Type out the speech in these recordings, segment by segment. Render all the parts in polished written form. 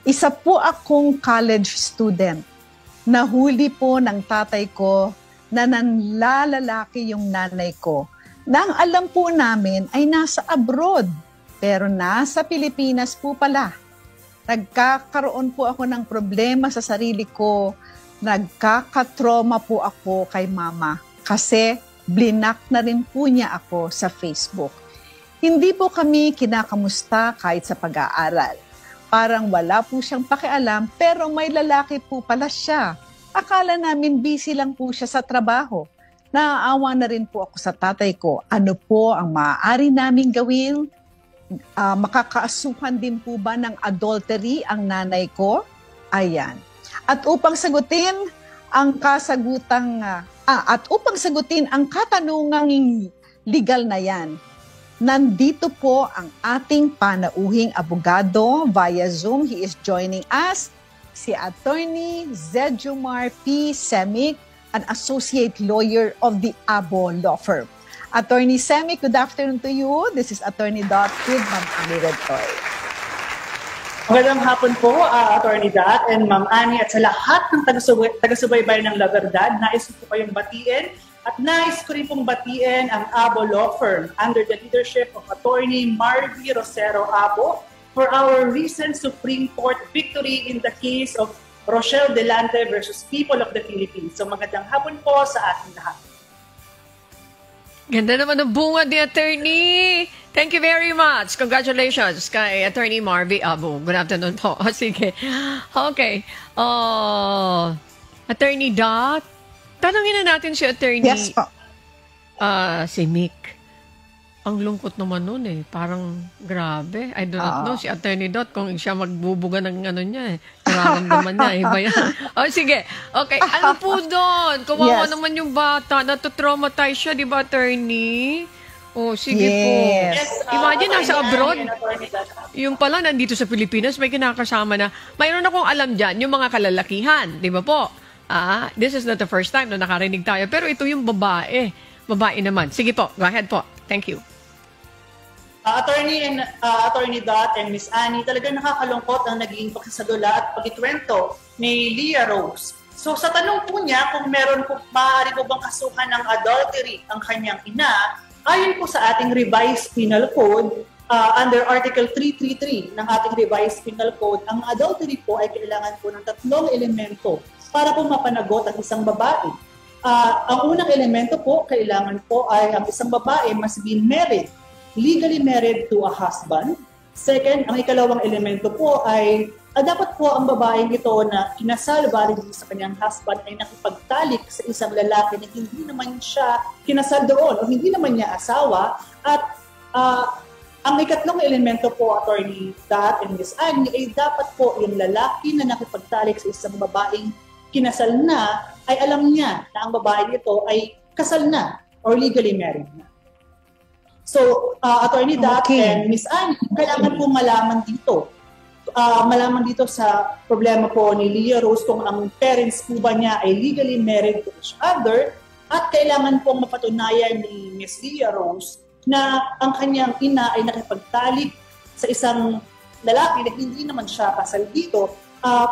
Isa po akong college student. Nahuli po ng tatay ko na nanlalalaki yung nanay ko. Na ang alam po namin ay nasa abroad, pero nasa Pilipinas po pala. Nagkakaroon po ako ng problema sa sarili ko. Nagkakatrauma po ako kay mama kasi blinak na rin po niya ako sa Facebook. Hindi po kami kinakamusta kahit sa pag-aaral. Parang wala po siyang pakialam pero may lalaki po pala siya. Akala namin busy lang po siya sa trabaho. Naaawa na rin po ako sa tatay ko. Ano po ang maaari naming gawin? Makakaasuhan din po ba ng adultery ang nanay ko? Ayan. At upang sagutin ang katanungang legal na yan, nandito po ang ating panauhing abogado via Zoom. He is joining us, si Attorney Zedjumar P. Semic, an associate lawyer of the Abo Law Firm. Attorney Semic, good afternoon to you. This is Attorney Dot with Ma'am Annie Redtoy. Magandang hapon po, Attorney Dot and Ma'am Annie at sa lahat ng taga-subaybay ng La Verdad. Nais ko po kayong batiin at nais ko rin pong batiin ang Abo Law Firm under the leadership of Attorney Marvy Rosero Abo for our recent Supreme Court victory in the case of Rochelle Delante versus People of the Philippines. So magandang hapon po sa ating lahat. Ganda naman ng bunga ni Attorney. Thank you very much. Congratulations kay Attorney Marvy Abo. Good afternoon po. Sige. Okay. Attorney Dot, tanungin na natin si Attorney. Yes po. Si Mick. Ang lungkot naman nun eh. Parang grabe. I do not know si Attorney Dot kung siya magbubuga ng ano niya eh. Nararamdaman niya eh. Ba yan? Sige. Okay. Ano po doon? Kawawa naman yung bata. Natotraumatize siya, di ba, Attorney? Sige po. Yes, Imagine, nasa abroad. Yung pala, nandito sa Pilipinas, may kinakasama na. Mayroon akong alam dyan, yung mga kalalakihan. Di ba po? This is not the first time na nakarinig tayo. Pero ito yung babae. Babae naman. Sige po. Go ahead po. Thank you. Attorney Dot and Miss Annie, talagang nakakalungkot ang naging pagsasadula at pagitwento ni Leah Rose. So sa tanong po niya kung maaari po bang kasuhan ng adultery ang kanyang ina, ayon po sa ating revised penal code, under Article 333 ng ating revised penal code, ang adultery po ay kailangan po ng 3 elemento para po mapanagot ang isang babae. Ang unang elemento po, kailangan po ay ang isang babae must be married, legally married to a husband. Second, ang ikalawang elemento po ay dapat po ang babaeng ito na kinasal valid sa kanyang husband ay nakipagtalik sa isang lalaki na hindi naman siya kinasal doon o hindi naman niya asawa. At ang ikatlong elemento po, Attorney Dot and Miss Annie, ay dapat po yung lalaki na nakipagtalik sa isang babaeng kinasal na ay alam niya na ang babaeng ito ay kasal na or legally married na. So, Attorney Dot and Miss Annie, kailangan po malaman dito sa problema po ni Leah Rose kung ang parents po ba niya ay legally married to each other at kailangan pong mapatunayan ni Miss Leah Rose na ang kanyang ina ay nakipagtalik sa isang lalaki na hindi naman siya kasal dito.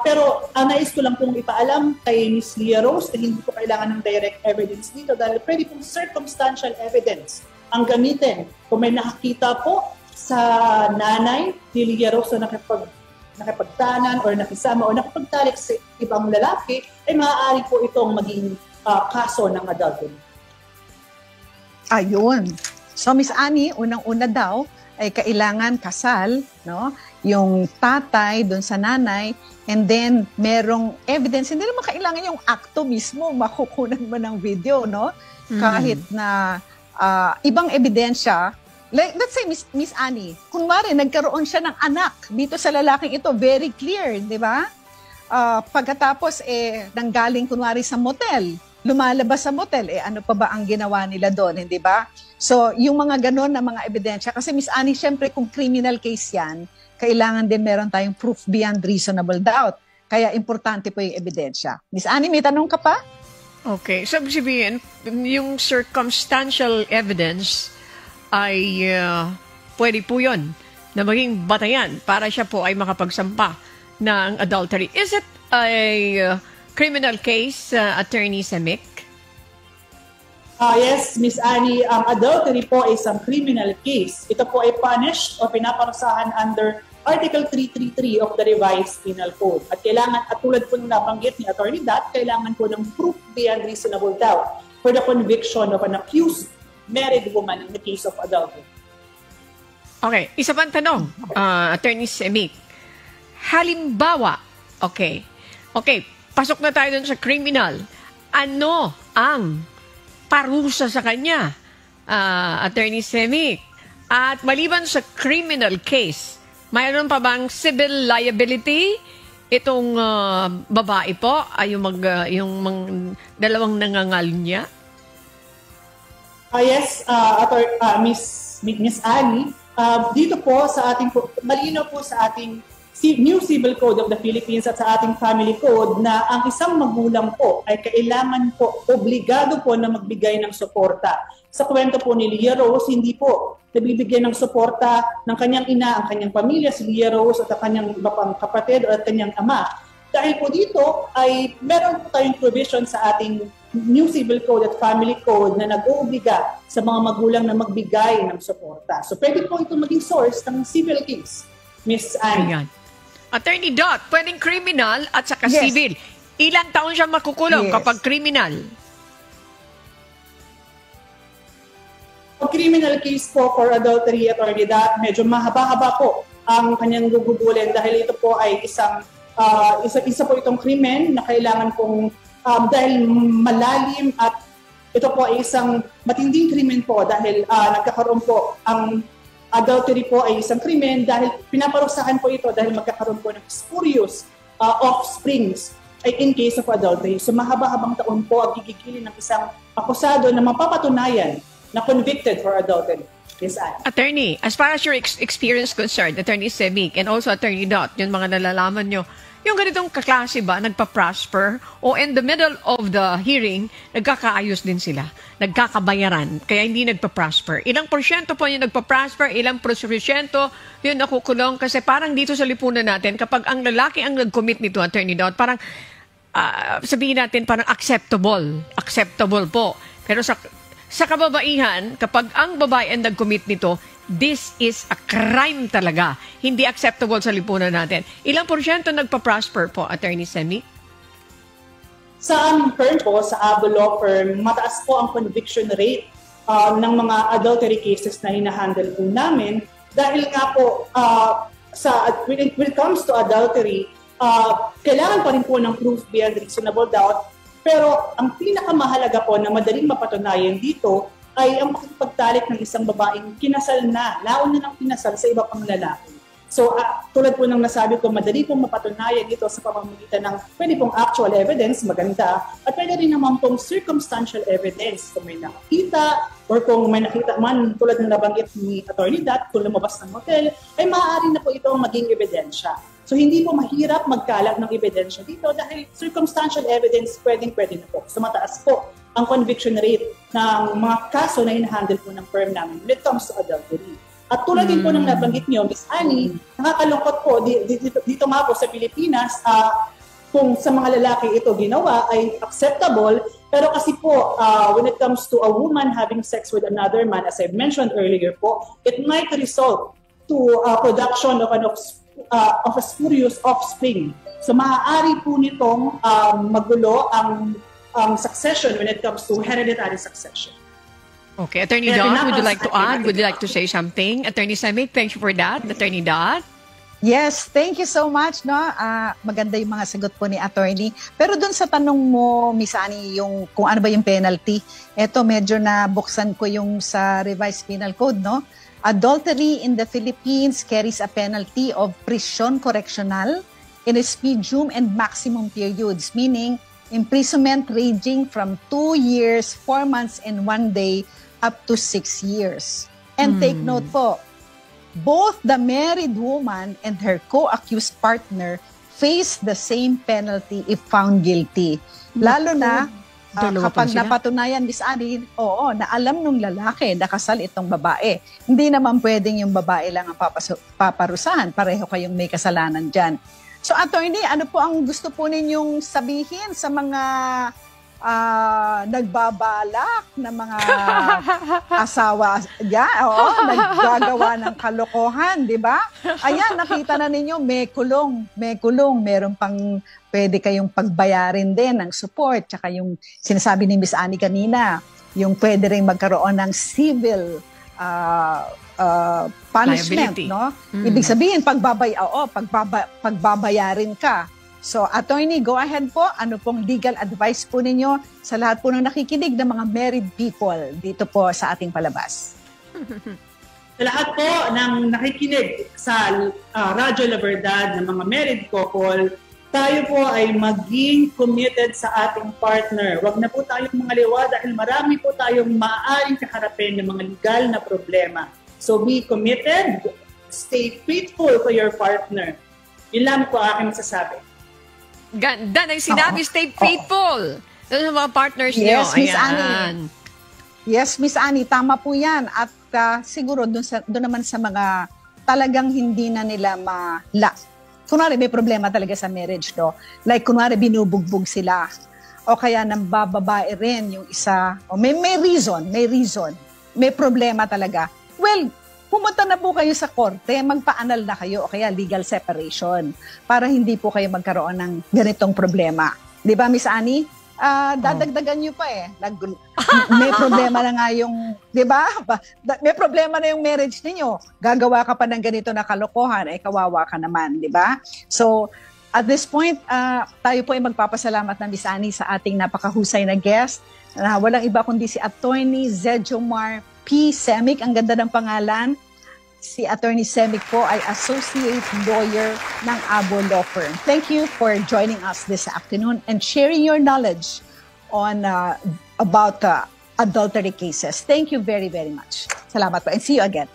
Pero nais ko lang pong ipaalam kay Miss Leah Rose na hindi po kailangan ng direct evidence dito dahil pwede pong circumstantial evidence ang gamitin. Kung may nakakita po sa nanay ni Leah Rose na nakipagtanan o nakisama o nakipagtalik sa ibang lalaki, ay maaari po itong maging kaso ng adultery. Ayun. So Miss Annie, unang-una daw ay kailangan kasal, no? Yung tatay doon sa nanay, and then merong evidence. Hindi naman kailangan yung akto mismo, makukunan mo ng video, no? Kahit na ibang ebidensya, like, let's say Miss Annie, kunwari nagkaroon siya ng anak dito sa lalaking ito, very clear, di ba? Pagkatapos nanggaling kunwari sa motel, lumalabas sa motel, ano pa ba ang ginawa nila doon, hindi ba? So, yung mga ganon na mga ebidensya, kasi Miss Annie, syempre kung criminal case yan, kailangan din meron tayong proof beyond reasonable doubt. Kaya importante po yung ebidensya. Miss Annie, may tanong ka pa? Okay. So, sabihin, yung circumstantial evidence ay pwede po yun na maging batayan para siya po ay makapagsampa ng adultery. Is it a criminal case, Attorney Semic? Yes, Miss Annie, ang adultery po ay isang criminal case. Ito po ay punished o pinaparusahan under Article 333 of the Revised Penal Code. At kailangan, at tulad po ng nabanggit ni Attorney Dat, kailangan po ng proof beyond reasonable doubt for the conviction of an accused married woman in the case of adultery. Okay, isa pang tanong, Attorney Semic. Halimbawa, okay, pasok na tayo dun sa criminal. Ano ang parusa sa kanya, Attorney Semic? At maliban sa criminal case, mayroon pa bang civil liability? Itong babae po, ay yung dalawang nangangal niya? Yes, Miss Annie, dito po sa ating, malinaw po sa ating New Civil Code of the Philippines at sa ating Family Code na ang isang magulang po ay kailangan po, obligado po na magbigay ng suporta. Sa kwento po ni Leah Rose, hindi po nabibigyan ng suporta ng kanyang ina, ang kanyang pamilya, si Leah Rose at ang kanyang iba pang kapatid at kanyang ama. Dahil po dito ay meron po tayong provision sa ating New Civil Code at Family Code na nag-oobliga sa mga magulang na magbigay ng suporta. So pwede po ito maging source ng civil case, Miss Annie. Ayan. Attorney Dot, pwedeng criminal at saka Yes. civil. Ilang taon siya makukulong Yes. kapag criminal? Pag criminal case po for adultery, Attorney Dat, medyo mahaba-haba po ang kanyang gugugulin dahil ito po ay isa po itong krimen na kailangan pong dahil malalim at ito po ay isang matinding krimen po dahil nagkakaroon po ang adultery po ay isang krimen dahil pinaparusahan po ito dahil magkakaroon po ng spurious offsprings ay in case of adultery. So mahaba-habang taon po ang gigigilin ng isang akusado na mapapatunayan na convicted for adultery. Yes, Anne. Attorney, as far as your experience concerned, Attorney Semic and also Attorney Dot, yung mga nalalaman nyo, yung ganitong kaklase ba, nagpa-prosper o in the middle of the hearing, nagkakaayos din sila, nagkakabayaran, kaya hindi nagpa-prosper. Ilang porsyento po yung nagpa-prosper, ilang porsyento yung nakukulong, kasi parang dito sa lipunan natin, kapag ang lalaki ang nag-commit nito, Attorney Dot, parang sabihin natin parang acceptable po. Pero sa kababaihan, kapag ang babae ang nag-commit nito, this is a crime talaga. Hindi acceptable sa lipunan natin. Ilang porsyento nagpa-prosper po, Attorney Semic? Sa aming firm po, sa Abo Law Firm, mataas po ang conviction rate ng mga adultery cases na hinahandle po namin. Dahil nga po, when it comes to adultery, kailangan pa rin po ng proof beyond reasonable doubt. Pero ang pinakamahalaga po na madaling mapatunayan dito ay ang makikipagtalik ng isang babaeng kinasal nauna ng kinasal sa iba pang lalaki. So tulad po ng nasabi ko, madali pong mapatunayan ito sa pamamagitan ng pwede pong actual evidence, maganda, at pwede rin naman pong circumstantial evidence kung may nakita or kung may nakita man tulad ng nabanggit ni Attorney Dat, kung lumabas ng hotel, ay maaari na po ito maging ebidensya. So hindi po mahirap magkalat ng ebidensya dito dahil circumstantial evidence pwedeng-pwede na po. So mataas po ang conviction rate ng mga kaso na hinahandle po ng firm namin when it comes to adultery. At tulad din po ng nabanggit niyo, Miss Annie, nakakalungkot po dito nga po sa Pilipinas, kung sa mga lalaki ito ginawa ay acceptable, pero kasi po when it comes to a woman having sex with another man, as I mentioned earlier po, it might result to production of a spurious offspring. So maaari po nitong magulo ang succession when it comes to hereditary succession. Okay, Attorney Dot, would you like to add? Would you like to say something? Attorney Semic, thank you for that. Attorney Dot? Yes, thank you so much. No? Maganda yung mga sagot po ni Attorney. Pero dun sa tanong mo, Miss Annie, yung kung ano ba yung penalty, eto medyo nabuksan ko yung sa Revised Penal Code, no? Adultery in the Philippines carries a penalty of prison correctional in its medium and maximum periods, meaning imprisonment ranging from 2 years, 4 months, and 1 day up to 6 years. And take note po, both the married woman and her co-accused partner face the same penalty if found guilty. Lalo na kapag napatunayan, Miss Annie, na alam nung lalaki na kasal itong babae. Hindi naman pwedeng yung babae lang ang paparusahan. Pareho kayong may kasalanan dyan. So, attorney, ano po ang gusto po ninyong sabihin sa mga nagbabalak na mga asawa, naggagawa ng kalokohan, di ba? Ayan, nakita na ninyo, may kulong, meron pang pwede kayong pagbayarin din ng support, tsaka yung sinasabi ni Miss Annie kanina, yung pwede rin magkaroon ng civil punishment, liability. No? Ibig sabihin, pagbabayarin ka. So, attorney, go ahead po. Ano pong legal advice po ninyo sa lahat po ng nakikinig ng mga married people dito po sa ating palabas? Sa lahat po ng nakikinig sa Radyo La Verdad ng mga married couple, tayo po ay maging committed sa ating partner. Huwag na po tayong mangaliwa dahil marami po tayong maaaring kaharapin ng mga legal na problema. So be committed, stay faithful to your partner. Yun lang po aking masasabi. Ganda ng sinabi, stay faithful. Sa mga partners nyo. Yes, Miss Annie. Yes, Miss Annie, tama po yan. At siguro doon naman sa mga talagang hindi na nila kunwari may problema talaga sa marriage, no? Like kunwari binubugbog sila. O kaya nang bababae rin yung isa. O may reason. May problema talaga. Well, pumunta na po kayo sa korte, magpa-annul na kayo o kaya legal separation para hindi po kayo magkaroon ng ganitong problema. Di ba, Miss Annie? Dadagdagan nyo pa eh. May problema na nga yung, di ba? May problema na yung marriage ninyo. Gagawa ka pa ng ganito na kalokohan, kawawa ka naman, di ba? So, at this point, tayo po ay magpapasalamat na Miss Annie sa ating napakahusay na guest. Walang iba kundi si Attorney Zedjomar P. Semic, ang ganda ng pangalan. Si Attorney Semic po ay Associate Lawyer ng Abo Law Firm. Thank you for joining us this afternoon and sharing your knowledge on about adultery cases. Thank you very, very much. Salamat po and see you again.